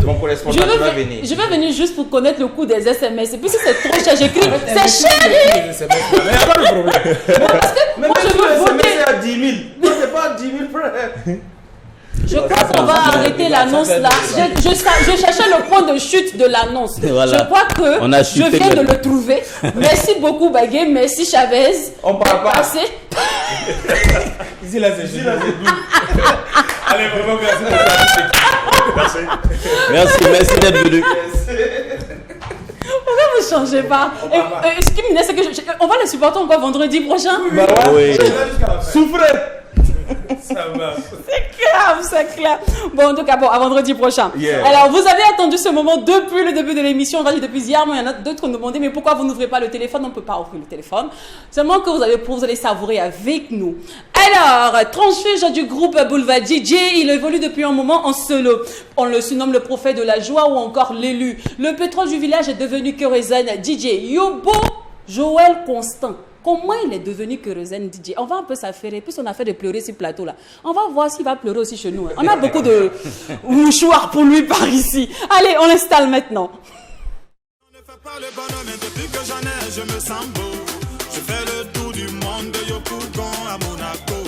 Mon correspondant va venir. Je vais venir juste pour connaître le coût des SMS. Et puis si c'est trop cher, j'écris, c'est cher. Il n'y a pas de problème. Parce que moi, je veux voter. C'est à 10 000. Non, c'est pas à 10 000 frères. Je crois qu'on va arrêter l'annonce là. Je cherchais le point de chute de l'annonce. Voilà. Je crois que je viens de le trouver. Merci beaucoup Bagué, merci Chavez. On parle pas. Ici là c'est doux. Allez, vraiment merci. Merci d'être venu. Pourquoi vous ne changez pas? Ce qui me dit, c'est que on va le supporter encore vendredi prochain. Oui. Souffrez. Ça va. C'est clair. Bon, en tout cas, à vendredi prochain. Yeah. Alors, vous avez attendu ce moment depuis le début de l'émission. On va dire depuis hier, mais il y en a d'autres qui nous demandaient, mais pourquoi vous n'ouvrez pas le téléphone? On ne peut pas ouvrir le téléphone. Seulement que vous allez savourer avec nous. Alors, transfuge du groupe Boulevard DJ, il évolue depuis un moment en solo. On le surnomme le prophète de la joie ou encore l'élu. Le pétrole du village est devenu Kérosène DJ. Yobo Joël Constant. Comment il est devenu Kérosène DJ? On va un peu s'affairer, puis on a fait de pleurer sur ce plateau-là. On va voir s'il va pleurer aussi chez nous. On a beaucoup de mouchoirs pour lui par ici. Allez, on l'installe maintenant. On ne fait pas le bonhomme, mais depuis que j'en ai, je me sens beau. Je fais le tour du monde de Yopougon à Monaco.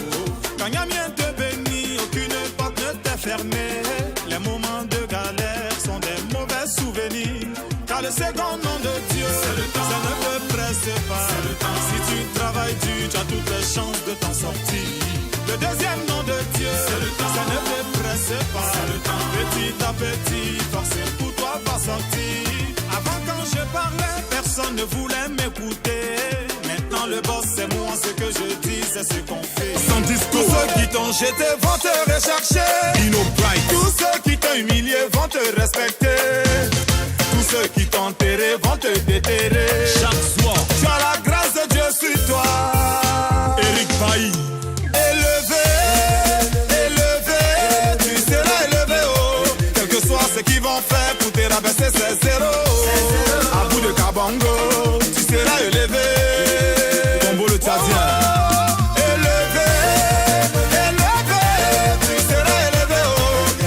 Quand Yamien te bénit, aucune porte ne t'est fermée. Les moments de galère sont des mauvais souvenirs. Car le second nom de Dieu, ça ne te presse pas. Si tu travailles dur, tu as toutes les chances de t'en sortir. Le deuxième nom de Dieu, ça ne te presse pas. Petit à petit, forcé pour toi va sortir. Avant quand je parlais, personne ne voulait m'écouter. Maintenant le boss c'est moi, ce que je dis c'est ce qu'on fait. Sans discours, tous ceux qui t'ont jeté vont te rechercher. Tous ceux qui t'ont humilié vont te respecter. Tous ceux qui t'ont enterré vont te déterrer. Chaque soir, tu as la grâce de Dieu sur toi. Eric Bailly. Élevé, élevé. rabaisser ses zéros. À bout de Kabongo, tu seras élevé. Combo le Tchadien. Élevé, élevé, tu seras élevé.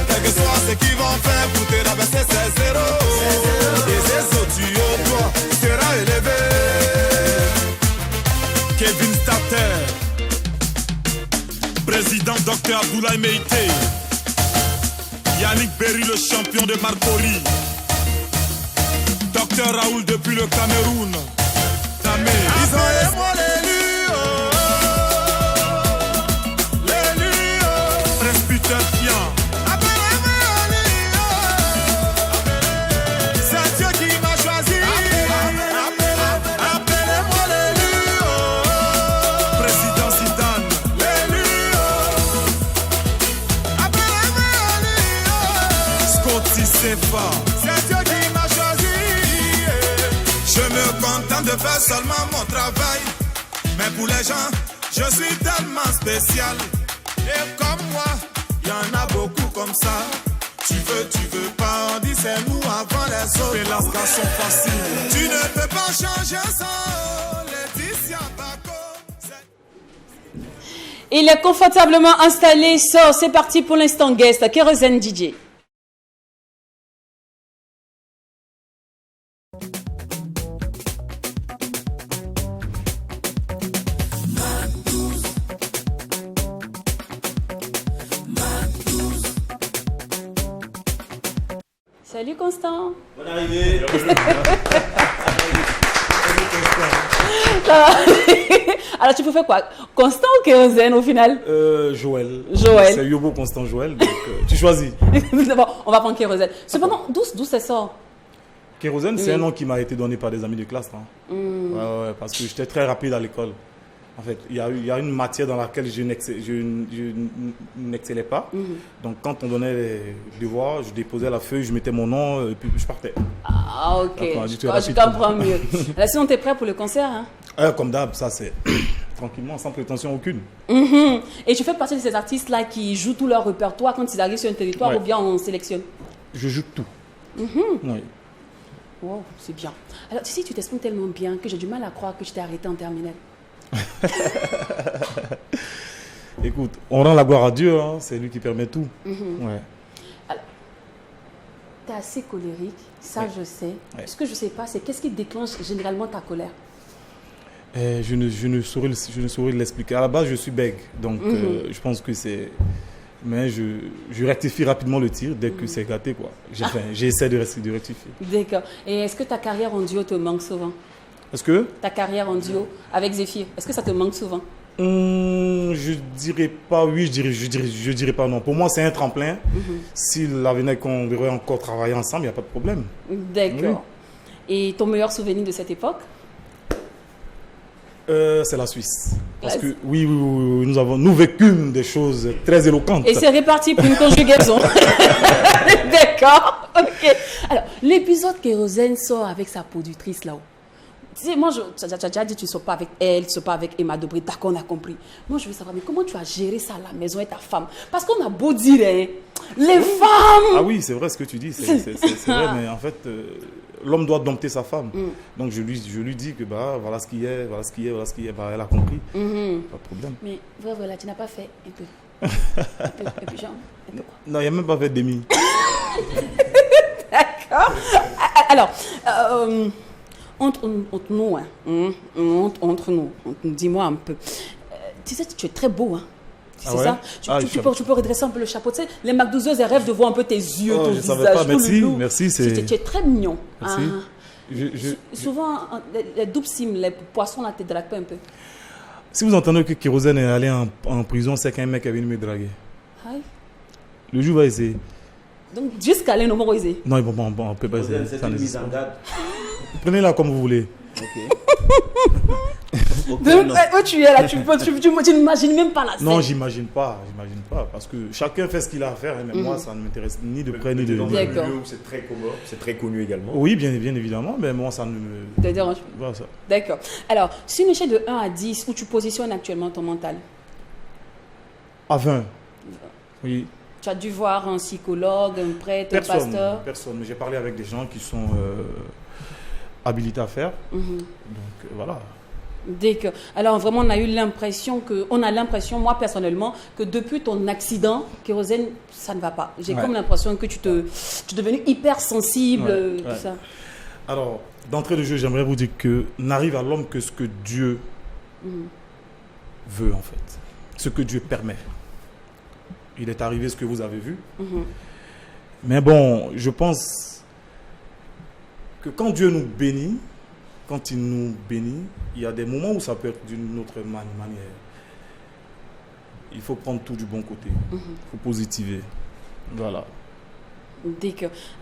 Quel que soit ce qu'ils vont faire pour te rabaisser ses zéros. Et ces autres tuyaux, toi, tu seras élevé. Kevin Stater. Président Dr Abdoulaye Meïté. Yannick Berry, le champion de Marcory. Dr Raoul depuis le Cameroun. Tamé. Ils ont émo l'élu. L'élu. Prince Peter Fian. C'est Dieu qui m'a choisi. Appelez-moi l'élu. Président Zidane. L'élu. Scotty Sefa. C'est Dieu qui m'a choisi. Je me contente de faire seulement mon travail. Mais pour les gens, je suis tellement spécial. Et comme moi, y en a beaucoup comme ça. Tu veux pas, on dit c'est nous avant les autres. Et las gars sont faciles. Tu ne peux pas changer sans Laetitia Bako. Il est confortablement installé, sort, c'est parti pour l'instant guest, Kérosène DJ. Salut Constant. Bonne arrivée. Alors tu préfères quoi, Constant ou Kérosène au final? Joël. Joël. C'est Yobo Constant Joël, donc tu choisis. Bon, on va prendre Kérosène. Cependant, d'où ça sort? Kérosène, c'est un nom qui m'a été donné par des amis de classe. Hein. Ouais, parce que j'étais très rapide à l'école. En fait, il y a une matière dans laquelle je n'excellais pas. Donc, quand on donnait les devoirs, je déposais la feuille, je mettais mon nom et puis je partais. Ah, ok. Je comprends mieux. Là, sinon, tu es prêt pour le concert, hein? Comme d'hab, ça c'est tranquillement, sans prétention aucune. Et tu fais partie de ces artistes-là qui jouent tout leur répertoire quand ils arrivent sur un territoire ou bien on sélectionne? Je joue tout. Oui. Wow, c'est bien. Alors, tu sais, tu t'exprimes tellement bien que j'ai du mal à croire que je t'ai arrêté en terminale. Écoute, on rend la gloire à Dieu, hein, c'est lui qui permet tout. Ouais. Alors, tu es assez colérique, ça je sais. Ce que je ne sais pas, c'est qu'est-ce qui déclenche généralement ta colère? Je ne saurais l'expliquer. À la base, je suis bègue, donc je pense que c'est... Mais je rectifie rapidement le tir dès que c'est gâté, quoi. J'essaie de rectifier. D'accord. Et est-ce que ta carrière en duo te manque souvent? Est-ce que ta carrière en duo avec Zéphyr, est-ce que ça te manque souvent? Je dirais pas oui, je dirais pas non. Pour moi, c'est un tremplin. S'il avenait qu'on devrait encore travailler ensemble, il n'y a pas de problème. D'accord. Oui. Et ton meilleur souvenir de cette époque? C'est la Suisse. Parce que oui, nous vécûmes des choses très éloquentes. Et c'est réparti pour une conjugaison. D'accord. Ok. Alors, l'épisode Kérosène sort avec sa productrice là-haut. Tu sais, moi, tu as déjà dit que tu ne sors pas avec elle, tu ne sors pas avec Emma Dobré, d'accord, on a compris. Moi, je veux savoir, mais comment tu as géré ça à la maison et ta femme? Parce qu'on a beau dire, hein, les femmes... Ah oui, c'est vrai ce que tu dis, c'est vrai, mais en fait, l'homme doit dompter sa femme. Donc, je lui dis que bah, voilà ce qui est, bah, elle a compris, pas de problème. Mais voilà, tu n'as pas fait un peu, un peu, genre, un peu quoi? Non, il n'y a même pas fait demi. D'accord. Alors, entre nous, entre nous, dis-moi un peu. Tu sais, tu es très beau, hein. C'est ça? Tu peux redresser un peu le chapeau. Tu sais, les McDouzeuses, elles rêvent de voir un peu tes yeux, ton visage. Pas. Merci. Tu es très mignon. Merci. Souvent, les doubles cimes, les poissons, là, te draguent pas un peu. Si vous entendez que Kérosène est allé en prison, c'est qu'un mec est venu me draguer. Le jour va essayer. Donc, jusqu'à aller, on va essayer. Non, on ne peut pas essayer. C'est une mise en garde. Prenez-la comme vous voulez. Où tu es là, tu n'imagines même pas la scène. Non, j'imagine pas. Parce que chacun fait ce qu'il a à faire. Mais moi, ça ne m'intéresse ni de près ni de loin. D'accord. C'est très commun, c'est très connu également. Oui, bien évidemment. Mais moi, ça ne me... Te dérange pas. Voilà ça. D'accord. Alors, sur une échelle de 1 à 10, où tu positionnes actuellement ton mental? À 20. Oui. Tu as dû voir un psychologue, un prêtre, un pasteur? Personne, mais j'ai parlé avec des gens qui sont habilités à faire. Donc voilà. Alors vraiment, on a l'impression, moi personnellement, que depuis ton accident, Kérosène, ça ne va pas. J'ai comme l'impression que tu es devenu hypersensible, tout ça. Alors, d'entrée de jeu, j'aimerais vous dire que n'arrive à l'homme que ce que Dieu veut, en fait. Ce que Dieu permet. Il est arrivé ce que vous avez vu. Mais bon, je pense que quand Dieu nous bénit, quand il nous bénit, il y a des moments où ça peut être d'une autre manière. Il faut prendre tout du bon côté. Il faut positiver. Voilà.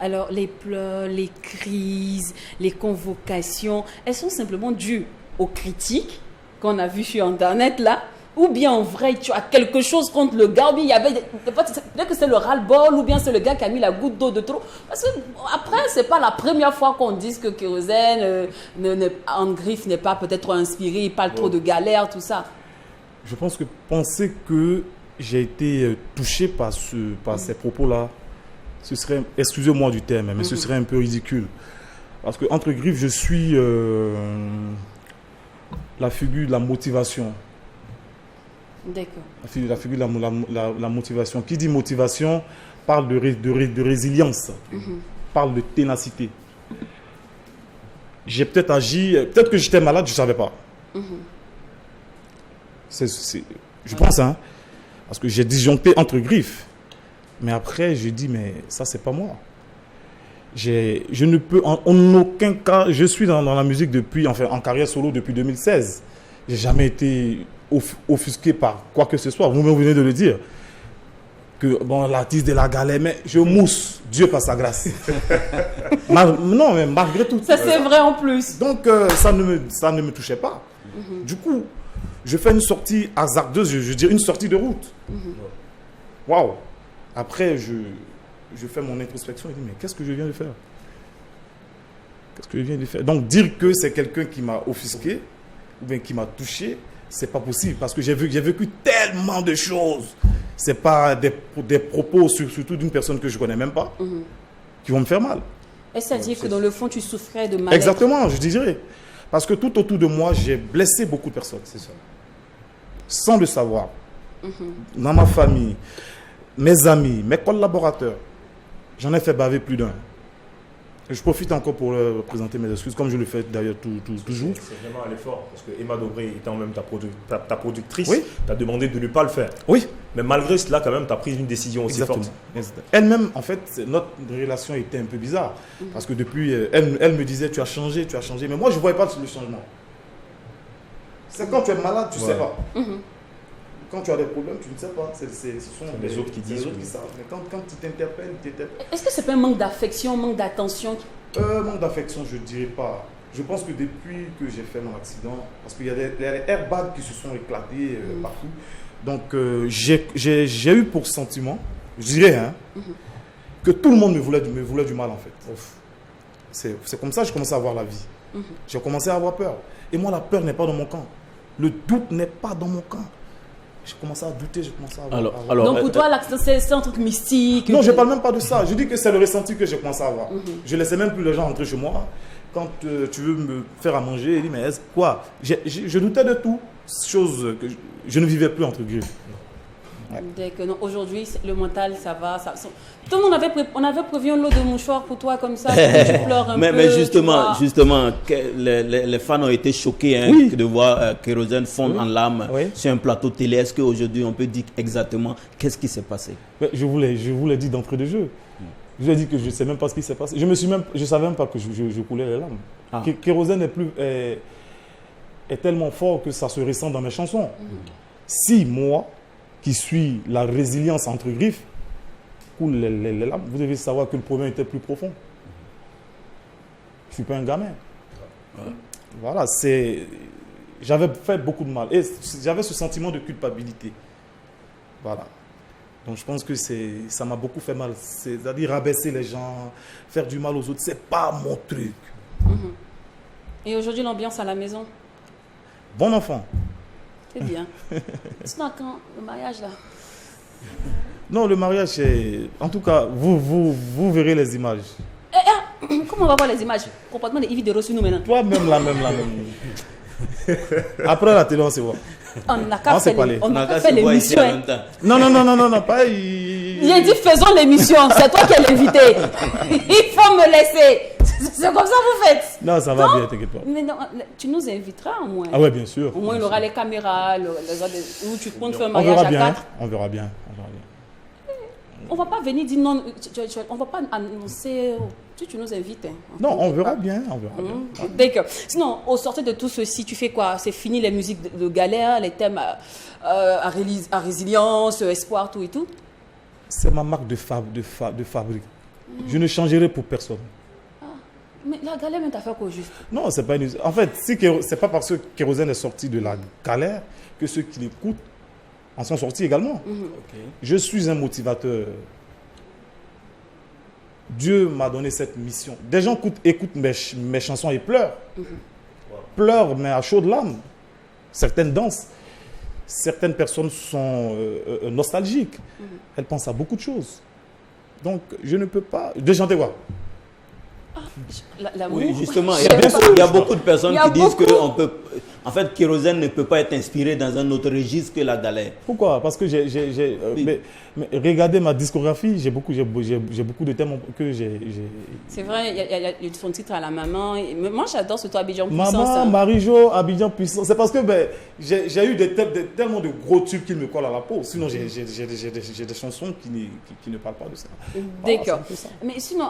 Alors, les pleurs, les crises, les convocations, elles sont simplement dues aux critiques qu'on a vues sur Internet, là, ou bien en vrai, tu as quelque chose contre le gars, ou bien il y avait peut-être que c'est le ras-le-bol, ou bien c'est le gars qui a mis la goutte d'eau de trop. Parce que après, c'est pas la première fois qu'on dit que Kérosène, en griffe, n'est pas peut-être inspiré, il parle trop de galères, tout ça. Je pense que penser que j'ai été touché par ces propos-là, ce serait, excusez-moi du terme, mais ce serait un peu ridicule. Parce que entre griffes, je suis la figure de la motivation. D'accord. La figure de la motivation. Qui dit motivation parle de résilience, parle de ténacité. J'ai peut-être agi, peut-être que j'étais malade, je ne savais pas. Je pense, hein, parce que j'ai disjoncté entre griffes. Mais après, je dis, mais ça, c'est pas moi. Je ne peux en aucun cas, je suis dans la musique depuis, enfin, en carrière solo depuis 2016. J'ai jamais été offusqué par quoi que ce soit. Vous-même venez de le dire. Que, bon, l'artiste de la galère, mais je mousse, Dieu par sa grâce. Non, mais malgré tout. Ça, c'est vrai en plus. Donc, ça ne me touchait pas. Du coup, je fais une sortie hasardeuse, je dirais une sortie de route. Waouh! Après, je fais mon introspection et je dis, mais qu'est-ce que je viens de faire? Qu'est-ce que je viens de faire? Donc, dire que c'est quelqu'un qui m'a offusqué ou bien qui m'a touché, c'est pas possible parce que j'ai vécu tellement de choses. C'est pas des propos, surtout d'une personne que je connais même pas, qui vont me faire mal. Est-ce à dire que dans le fond, tu souffrais de mal-être? Exactement, je dirais. Parce que tout autour de moi, j'ai blessé beaucoup de personnes, c'est ça. Sans le savoir. Dans ma famille, mes amis, mes collaborateurs, j'en ai fait baver plus d'un. Et je profite encore pour leur présenter mes excuses, comme je le fais d'ailleurs toujours. C'est vraiment un effort, parce que Emma Dobré étant même ta productrice, oui, t'a demandé de ne pas le faire. Oui. Mais malgré cela, quand même, tu as pris une décision aussi forte. Elle-même, en fait, notre relation était un peu bizarre. Parce que depuis, elle me disait, tu as changé. Mais moi, je ne voyais pas le changement. C'est quand tu es malade, tu ne sais pas. Quand tu as des problèmes, tu ne sais pas. Ce sont les autres qui disent. Les autres qui savent. Mais quand tu t'interpelles, Est-ce que c'est pas un manque d'affection, manque d'attention? Manque d'affection, je ne dirais pas. Je pense que depuis que j'ai fait mon accident, parce qu'il y a des airbags qui se sont éclatés partout. Donc, j'ai eu pour sentiment, je dirais, hein, que tout le monde me voulait du mal, en fait. C'est comme ça que j'ai commencé à voir la vie. J'ai commencé à avoir peur. Et moi, la peur n'est pas dans mon camp. Le doute n'est pas dans mon camp. J'ai commencé à douter, j'ai commencé à avoir... Donc pour toi, l'accident, c'est un truc mystique? Non, je ne parle même pas de ça. Je dis que c'est le ressenti que j'ai commencé à avoir. Je ne laissais même plus les gens entrer chez moi. Quand tu veux me faire à manger, il dit, mais est-ce quoi? Je doutais de tout. Chose que je ne vivais plus entre griffes. Aujourd'hui, le mental, ça va. Tout le monde avait prévu un lot de mouchoirs pour toi comme ça, tu pleures un peu. Mais justement, les fans ont été choqués de voir Kérosène fondre en larmes sur un plateau télé. Est-ce qu'aujourd'hui, on peut dire exactement qu'est-ce qui s'est passé? Je vous l'ai dit d'entrée de jeu. Je vous ai dit que je ne sais même pas ce qui s'est passé. Je ne savais même pas que je coulais les larmes. Kérosène est tellement fort que ça se ressent dans mes chansons. Si moi, qui suis la résilience entre griffes, coule les larmes, vous devez savoir que le problème était plus profond. Je ne suis pas un gamin. Voilà, j'avais fait beaucoup de mal. Et j'avais ce sentiment de culpabilité. Voilà. Donc je pense que ça m'a beaucoup fait mal. C'est-à-dire rabaisser les gens, faire du mal aux autres, c'est pas mon truc. Et aujourd'hui, l'ambiance à la maison? Bon enfant. C'est bien. Sinon, quand le mariage là? Non, le mariage, c'est... En tout cas, vous verrez les images. Comment on va voir les images? Comportement de Yves de Rossy, nous maintenant. Toi-même, la même. Après la télé, on se voit. On n'a qu'à faire l'émission. Non, pas... J'ai dit faisons l'émission, c'est toi qui es l'invité. Il faut me laisser. C'est comme ça que vous faites. Non, ça va bien, t'inquiète pas. Mais non, tu nous inviteras au moins. Ah ouais, bien sûr. Au moins, il y aura les caméras, où tu comptes faire un on mariage à 4. On verra bien. On va pas venir dire non, on va pas annoncer si tu nous invites. Non, on verra bien. D'accord. Sinon, au sortir de tout ceci, tu fais quoi? C'est fini les musiques de galère, les thèmes à résilience, espoir, tout et tout? C'est ma marque de fabrique. Je ne changerai pour personne. Mais la galère, t'as fait quoi juste? Non, c'est pas une... En fait, c'est pas parce que Kérosène est sorti de la galère que ceux qui l'écoutent en sont sortis également. Je suis un motivateur. Dieu m'a donné cette mission. Des gens écoutent mes chansons et pleurent. Pleurent, mais à chaudes larmes. Certaines dansent. Certaines personnes sont nostalgiques. Elles pensent à beaucoup de choses. Donc, je ne peux pas... De chanter quoi? Oui, justement, il y a beaucoup de personnes qui disent que en fait, Kérosène ne peut pas être inspiré dans un autre registre que la galère. Pourquoi? Parce que mais regardez ma discographie, j'ai beaucoup de thèmes que j'ai... C'est vrai, il y a son titre à la maman. Moi, j'adore ce toi Abidjan Puissance. Maman, Marie-Jo, Abidjan Puissance. C'est parce que j'ai eu tellement de gros tubes qui me collent à la peau. Sinon, j'ai des chansons qui ne parlent pas de ça. D'accord. Mais sinon...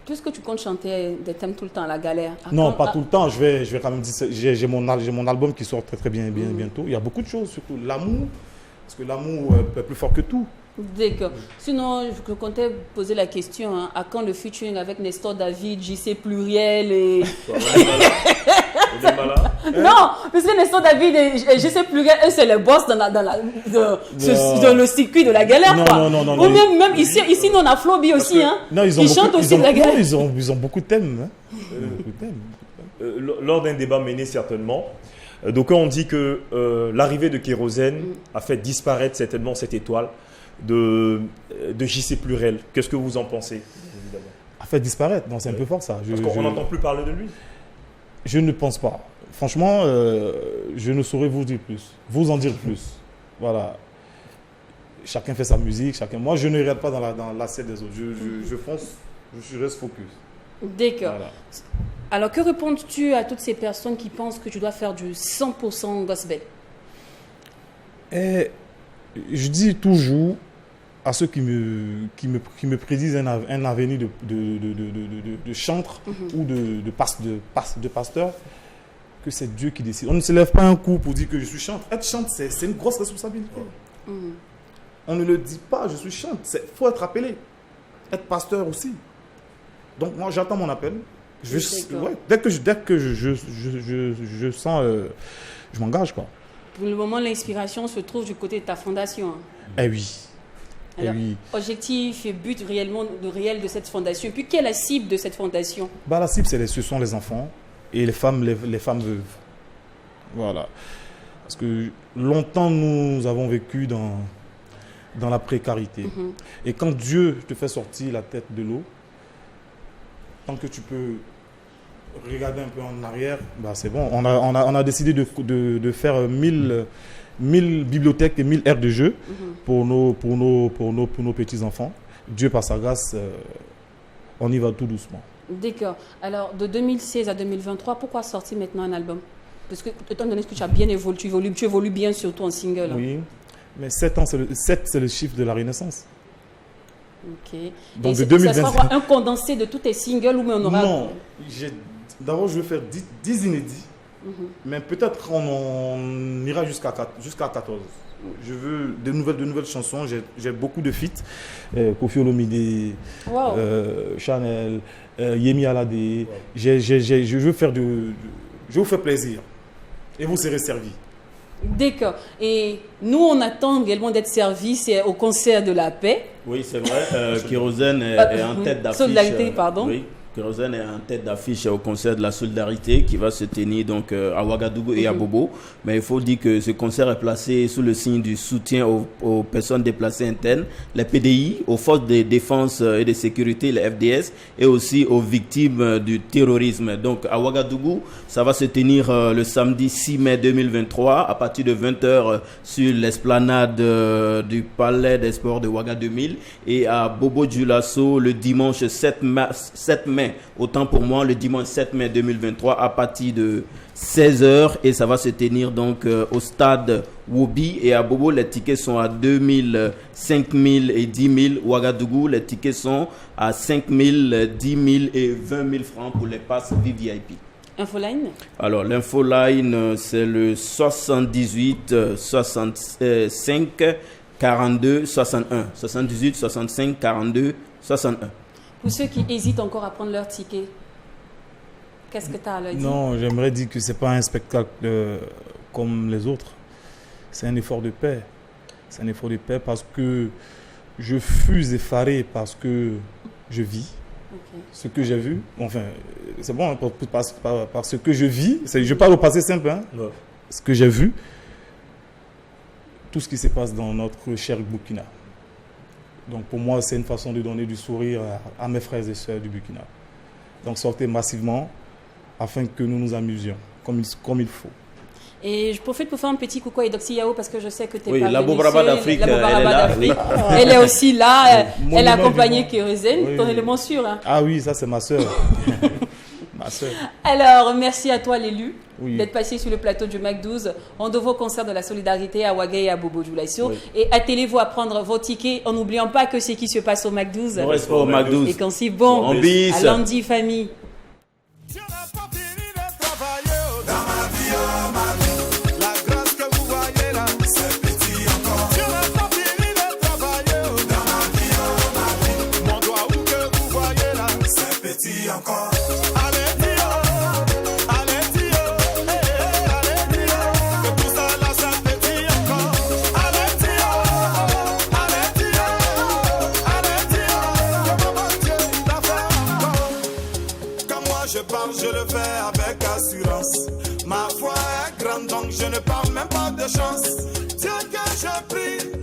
Puisque tu comptes chanter des thèmes tout le temps, la galère. Non, pas tout le temps. Je vais quand même dire. J'ai mon album qui sort très bien bientôt. Il y a beaucoup de choses, surtout l'amour. Parce que l'amour est plus fort que tout. D'accord. Sinon, je comptais poser la question, à quand le featuring avec Nestor David, JC Pluriel et... Non, parce que Nestor David et JC Pluriel, eux, c'est les boss dans le circuit de la galère. Non. Ou même ici, nous, on a Floby aussi. Non, ils chantent aussi de la galère. Ils ont beaucoup de thèmes. Lors d'un débat mené certainement, d'aucuns ont dit que l'arrivée de Kérosène a fait disparaître certainement cette étoile de JC Pluriel. Qu'est-ce que vous en pensez, évidemment? A fait disparaître? Non, c'est un peu fort ça. Parce qu'on n'entend plus parler de lui. Je ne pense pas. Franchement, je ne saurais vous dire plus. Vous en dire plus. Voilà. Chacun fait sa musique. Moi, je ne regarde pas dans l'assiette des autres. Je fonce, je reste focus. D'accord. Voilà. Alors, que réponds-tu à toutes ces personnes qui pensent que tu dois faire du 100% gospel? Je dis toujours à ceux qui me prédisent un avenir de chantre ou de pasteur, que c'est Dieu qui décide. On ne se lève pas un coup pour dire que je suis chantre. Être chantre, c'est une grosse responsabilité. On ne le dit pas, je suis chantre. Il faut être appelé. Être pasteur aussi. Donc moi, j'attends mon appel. Dès que je sens, je m'engage, quoi. Pour le moment, l'inspiration se trouve du côté de ta fondation. Eh oui. Alors, objectif et but réel de cette fondation. Et puis, quelle est la cible de cette fondation? La cible, ce sont les enfants et les femmes veuves. Voilà. Parce que longtemps, nous avons vécu dans la précarité. Et quand Dieu te fait sortir la tête de l'eau, tant que tu peux regarder un peu en arrière, c'est bon. On a décidé de faire 1000 bibliothèques et 1000 aires de jeu pour nos petits-enfants. Dieu, par sa grâce, on y va tout doucement. D'accord. Alors, de 2016 à 2023, pourquoi sortir maintenant un album? Parce que, étant donné que tu as bien évolué, tu évolues bien surtout en single. Oui, mais 7 ans, c'est le chiffre de la Renaissance. Ok. Donc, et ça sera un condensé de tous tes singles ou mais on aura... Non, d'abord, je vais faire 10 inédits. Mais peut-être on ira jusqu'à 14. Je veux de nouvelles chansons. J'ai beaucoup de feats. Koffi Olomide, Chanel, Yemi Alade. Je vous fais plaisir. Et vous serez servis. D'accord. Et nous, on attend également d'être servis. C'est au concert de la paix. Oui, c'est vrai. Kérosène est en tête d'affiche. Solidarité, pardon. Oui. Kérosène est en tête d'affiche au concert de la solidarité qui va se tenir donc à Ouagadougou et à Bobo. Mais il faut dire que ce concert est placé sous le signe du soutien aux personnes déplacées internes, les PDI, aux forces de défense et de sécurité, les FDS, et aussi aux victimes du terrorisme. Donc à Ouagadougou, ça va se tenir le samedi 6 mai 2023 à partir de 20h sur l'esplanade du Palais des Sports de Ouaga 2000, et à Bobo Dioulasso le dimanche 7 mai, autant pour moi, le dimanche 7 mai 2023 à partir de 16h, et ça va se tenir donc au stade Wobi. Et à Bobo, les tickets sont à 2000, 5000 et 10 000. Ouagadougou, les tickets sont à 5000, 10 000 et 20 000 francs pour les passes VVIP. Infoline? Alors, l'infoline, c'est le 78 65 42 61. 78 65 42 61. Pour ceux qui hésitent encore à prendre leur ticket, qu'est-ce que tu as à leur dire? Non, j'aimerais dire que ce n'est pas un spectacle comme les autres. C'est un effort de paix. C'est un effort de paix parce que je fus effaré parce que je vis. Ce que j'ai vu, enfin, c'est bon, hein, par ce que je vis, je parle au passé simple, hein, ce que j'ai vu, tout ce qui se passe dans notre cher Burkina. Donc pour moi, c'est une façon de donner du sourire à mes frères et sœurs du Burkina. Donc sortez massivement afin que nous nous amusions comme il faut. Et je profite pour faire un petit coucou à Edoxy Yao parce que je sais que tu es pas la Bobaraba d'Afrique, elle est aussi là. Elle a accompagné Kérosène, ton élément sûr. Hein. Ah oui, ça c'est ma sœur. Ma sœur. Alors, merci à toi l'élu d'être passé sur le plateau du Mac 12 en de vos concerts de la solidarité à Ouaga et à Bobo Dioulasso. Et attelez-vous à prendre vos tickets en n'oubliant pas que c'est qui se passe au Mac 12. On reste pas au Mac 12. Et quand c'est bon, à lundi famille. Encore. Je le fais avec assurance. Ma foi est grande donc je ne parle même pas de chance. Dieu que je prie.